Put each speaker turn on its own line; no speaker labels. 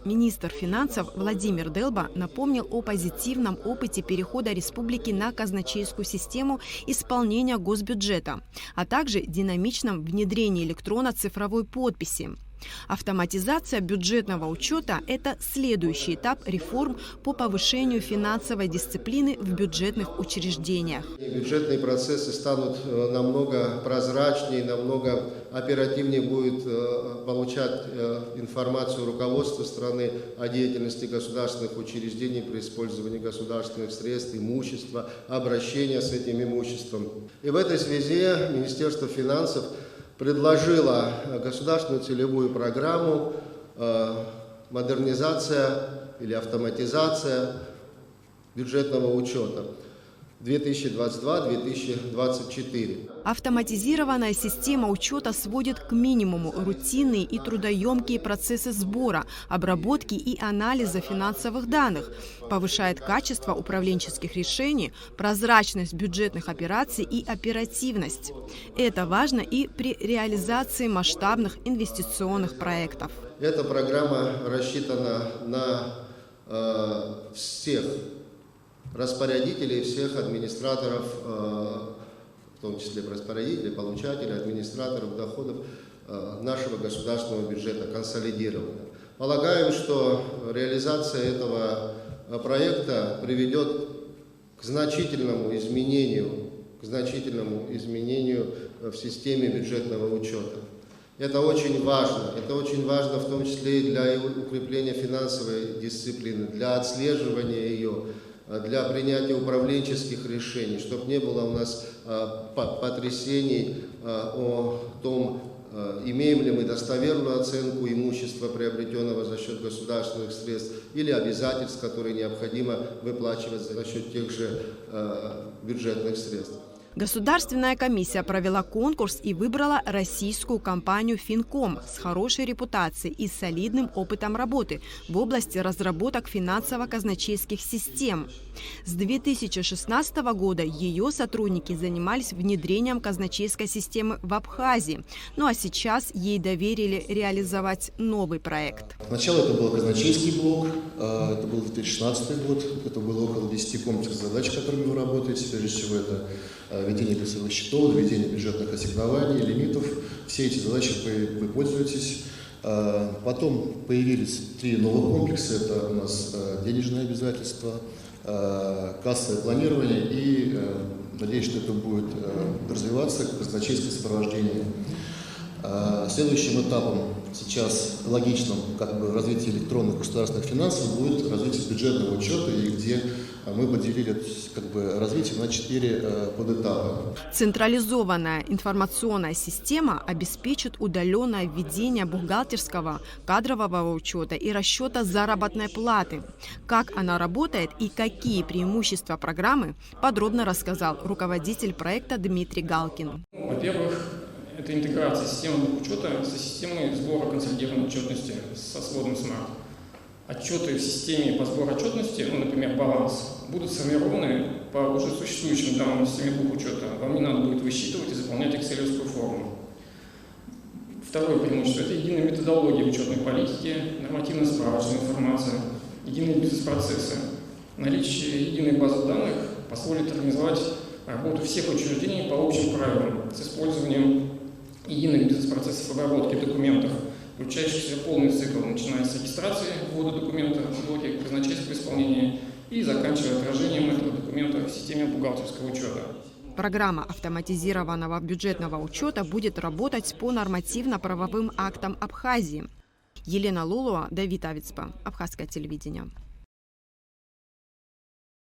Министр финансов Владимир Делба напомнил о позитивном опыте перехода республики на казначейскую систему исполнения госбюджета, а также динамичном внедрении электронно-цифровой подписи. Автоматизация бюджетного учета – это следующий этап реформ по повышению финансовой дисциплины в бюджетных учреждениях.
Бюджетные процессы станут намного прозрачнее, намного оперативнее будет получать информацию руководство страны о деятельности государственных учреждений при использовании государственных средств, имущества, обращения с этим имуществом. И в этой связи Министерство финансов предложила государственную целевую программу «Модернизация или автоматизация бюджетного учета» 2022-2024.
Автоматизированная система учета сводит к минимуму рутинные и трудоемкие процессы сбора, обработки и анализа финансовых данных, повышает качество управленческих решений, прозрачность бюджетных операций и оперативность. Это важно и при реализации масштабных инвестиционных проектов.
Эта программа рассчитана на всех распорядителей, всех администраторов, в том числе распорядителей, получателей, администраторов доходов нашего государственного бюджета консолидированно. Полагаем, что реализация этого проекта приведет к значительному изменению в системе бюджетного учета. Это очень важно в том числе и для укрепления финансовой дисциплины, для отслеживания ее, для принятия управленческих решений, чтобы не было у нас потрясений о том, имеем ли мы достоверную оценку имущества, приобретенного за счет государственных средств, или обязательств, которые необходимо выплачивать за счет тех же бюджетных средств.
Государственная комиссия провела конкурс и выбрала российскую компанию «Финком» с хорошей репутацией и солидным опытом работы в области разработок финансово-казначейских систем. С 2016 года ее сотрудники занимались внедрением казначейской системы в Абхазии. Ну а сейчас ей доверили реализовать новый проект.
Сначала это был казначейский блок, это был 2016 год, это было около 10 комплексных задач, которыми вы работаете. Прежде всего это ведение лицевых счетов, ведение бюджетных ассигнований, лимитов. Все эти задачи вы пользуетесь. Потом появились 3 новых комплекса. Это у нас денежные обязательства, кассовое планирование и, надеюсь, что это будет развиваться, казначейское сопровождение. Следующим этапом сейчас логичным развития электронных государственных финансов будет развитие бюджетного учета, и где мы поделили развитие на 4 подэтапа.
Централизованная информационная система обеспечит удаленное введение бухгалтерского, кадрового учета и расчета заработной платы. Как она работает и какие преимущества программы, подробно рассказал руководитель проекта Дмитрий Галкин.
Во-первых, это интеграция системы бухучета со системой сбора консолидированной отчетности со сводом SMART. Отчеты в системе по сбору отчетности, например, баланс, будут сформированы по уже существующим данным в системе бухучета. Вам не надо будет высчитывать и заполнять экселевскую форму. Второе преимущество – это единая методология учетной политики, нормативно-справочная информация, единые бизнес-процессы. Наличие единой базы данных позволит организовать работу всех учреждений по общим правилам с использованием единых бизнес-процессов обработки документов, включающих в себя полный цикл, начиная с регистрации ввода документа в блоке казначейского исполнения и заканчивая отражением этого документа в системе бухгалтерского учета.
Программа автоматизированного бюджетного учета будет работать по нормативно-правовым актам Абхазии. Елена Лулуа, Давид Авицпа, Абхазское телевидение.